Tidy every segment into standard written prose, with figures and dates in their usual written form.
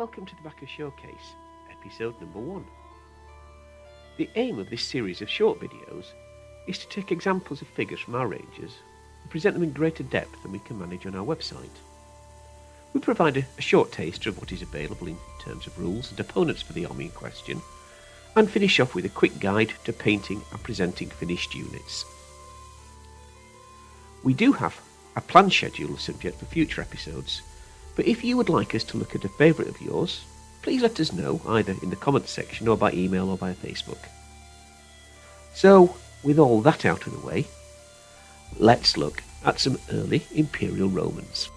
Welcome to the Baccus Showcase, episode number 1. The aim of this series of short videos is to take examples of figures from our ranges and present them in greater depth than we can manage on our website. We provide a short taster of what is available in terms of rules and opponents for the army in question, and finish off with a quick guide to painting and presenting finished units. We do have a planned schedule subject for future episodes, but if you would like us to look at a favourite of yours, please let us know either in the comments section or by email or via Facebook. So, with all that out of the way, let's look at some early Imperial Romans.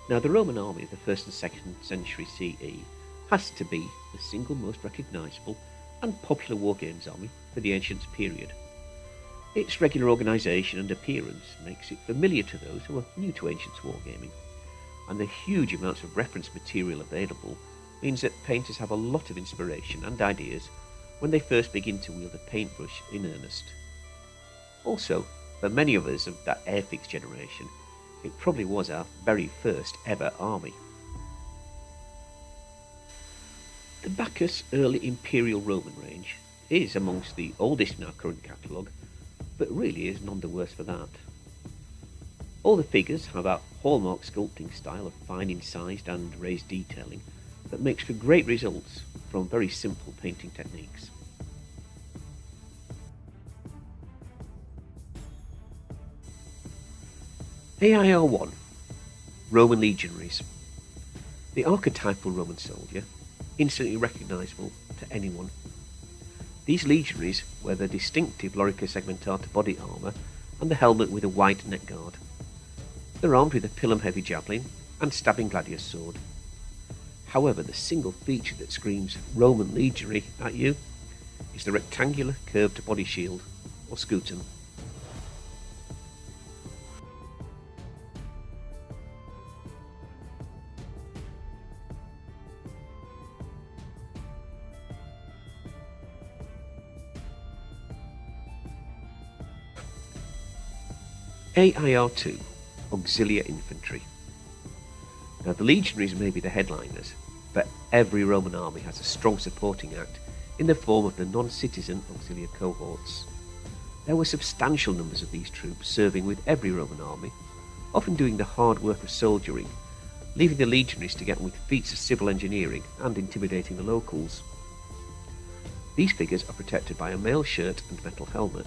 Now, the Roman army of the 1st and 2nd century CE has to be the single most recognisable and popular wargames army for the ancient period. Its regular organisation and appearance makes it familiar to those who are new to ancient wargaming, and the huge amounts of reference material available means that painters have a lot of inspiration and ideas when they first begin to wield a paintbrush in earnest. Also, for many of us of that Airfix generation, it probably was our very first ever army. The Baccus Early Imperial Roman range is amongst the oldest in our current catalogue, but really is none the worse for that. All the figures have that hallmark sculpting style of fine incised and raised detailing that makes for great results from very simple painting techniques. AIR 1. Roman Legionaries. The archetypal Roman soldier, instantly recognisable to anyone. These legionaries wear their distinctive lorica segmentata body armour and the helmet with a wide neck guard. They're armed with a pilum-heavy javelin and stabbing gladius sword. However, the single feature that screams Roman legionary at you is the rectangular curved body shield, or scutum. AIR 2. Auxilia Infantry. Now, the Legionaries may be the headliners, but every Roman army has a strong supporting act in the form of the non-citizen Auxilia cohorts. There were substantial numbers of these troops serving with every Roman army, often doing the hard work of soldiering, leaving the Legionaries to get on with feats of civil engineering and intimidating the locals. These figures are protected by a mail shirt and metal helmet.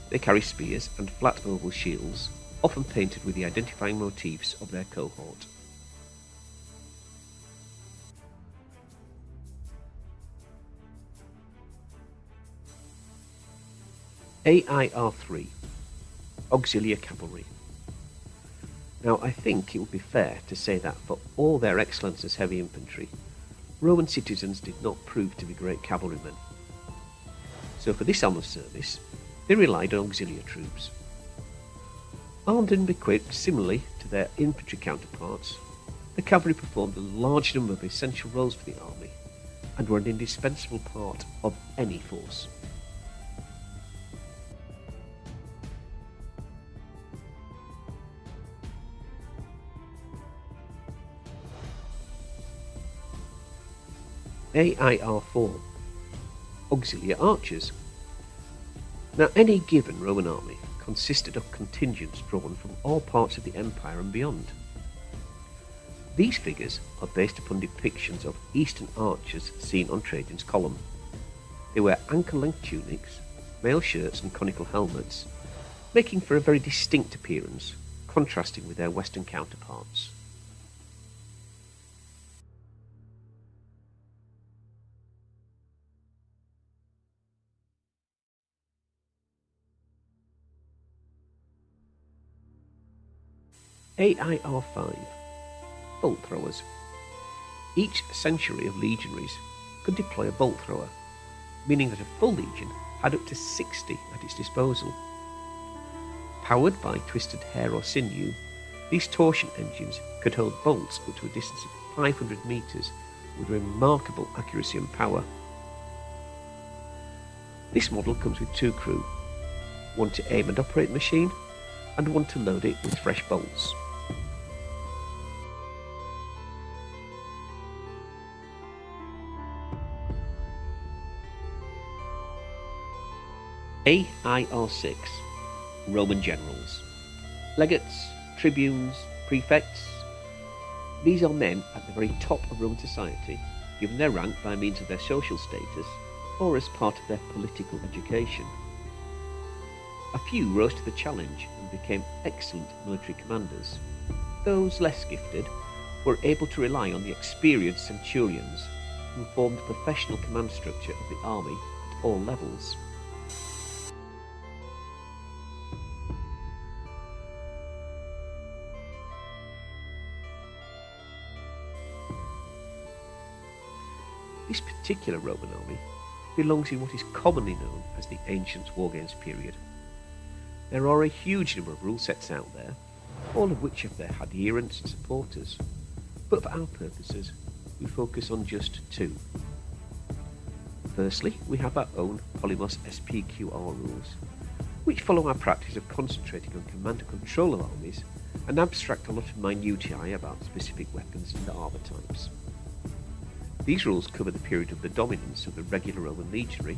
They carry spears and flat oval shields, often painted with the identifying motifs of their cohort. AIR 3. Auxilia Cavalry. Now, I think it would be fair to say that for all their excellence as heavy infantry, Roman citizens did not prove to be great cavalrymen. So for this arm of service, they relied on auxiliary troops. Armed and equipped similarly to their infantry counterparts, the cavalry performed a large number of essential roles for the army and were an indispensable part of any force. AIR 4. Auxilia Archers. Now, any given Roman army consisted of contingents drawn from all parts of the empire and beyond. These figures are based upon depictions of Eastern archers seen on Trajan's column. They wear ankle-length tunics, mail shirts and conical helmets, making for a very distinct appearance, contrasting with their Western counterparts. AIR 5. Bolt throwers. Each century of legionaries could deploy a bolt thrower, meaning that a full legion had up to 60 at its disposal. Powered by twisted hair or sinew, these torsion engines could hold bolts up to a distance of 500 metres with remarkable accuracy and power. This model comes with 2 crew, one to aim and operate the machine, and one to load it with fresh bolts. AIR6 Roman generals. Legates, tribunes, prefects. These are men at the very top of Roman society, given their rank by means of their social status or as part of their political education. A few rose to the challenge and became excellent military commanders. Those less gifted were able to rely on the experienced centurions who formed the professional command structure of the army at all levels. This particular Roman army belongs in what is commonly known as the Ancient Wargames period. There are a huge number of rule sets out there, all of which have their adherents and supporters, but for our purposes, we focus on just two. Firstly, we have our own Polymos SPQR rules, which follow our practice of concentrating on command and control of armies and abstract a lot of minutiae about specific weapons and armour types. These rules cover the period of the dominance of the regular Roman legionary,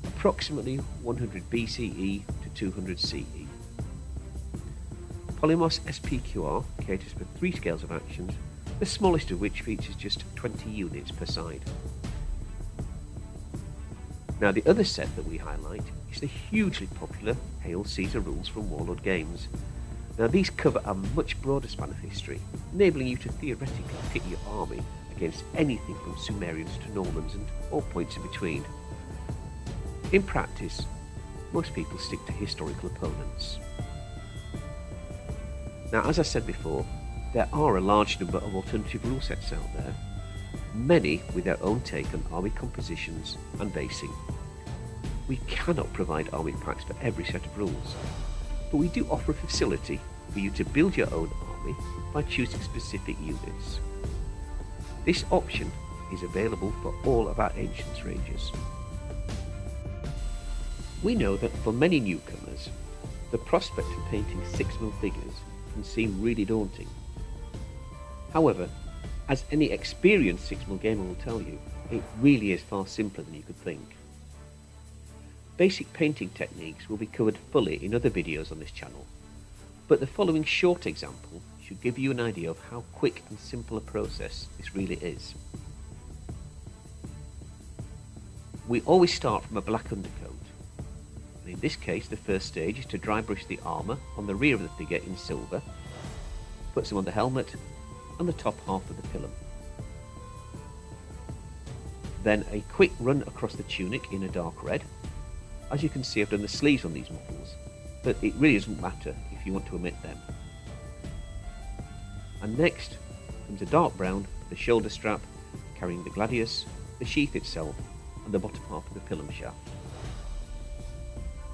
approximately 100 BCE to 200 CE. Polymos SPQR caters for 3 scales of actions, the smallest of which features just 20 units per side. Now the other set that we highlight is the hugely popular Hail Caesar rules from Warlord Games. Now these cover a much broader span of history, enabling you to theoretically pit your army against anything from Sumerians to Normans and all points in between. In practice, most people stick to historical opponents. Now, as I said before, there are a large number of alternative rule sets out there, many with their own take on army compositions and basing. We cannot provide army packs for every set of rules, but we do offer a facility for you to build your own army by choosing specific units. This option is available for all of our Ancients ranges. We know that for many newcomers, the prospect of painting 6mm figures can seem really daunting. However, as any experienced 6mm gamer will tell you, it really is far simpler than you could think. Basic painting techniques will be covered fully in other videos on this channel, but the following short example should give you an idea of how quick and simple a process this really is. We always start from a black undercoat, and in this case the first stage is to dry brush the armour on the rear of the figure in silver, put some on the helmet and the top half of the pilum. Then a quick run across the tunic in a dark red. As you can see, I've done the sleeves on these models, but it really doesn't matter if you want to omit them. And next comes a dark brown for the shoulder strap, carrying the gladius, the sheath itself, and the bottom half of the pilum shaft.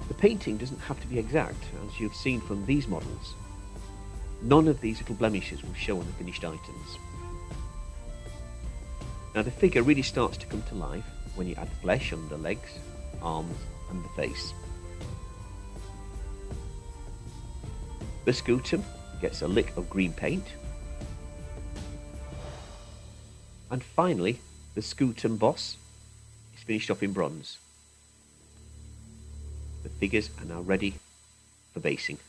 The painting doesn't have to be exact, as you've seen from these models. None of these little blemishes will show on the finished items. Now the figure really starts to come to life when you add flesh on the legs, arms, and the face. The scutum gets a lick of green paint. And finally, the scutum boss is finished off in bronze. The figures are now ready for basing.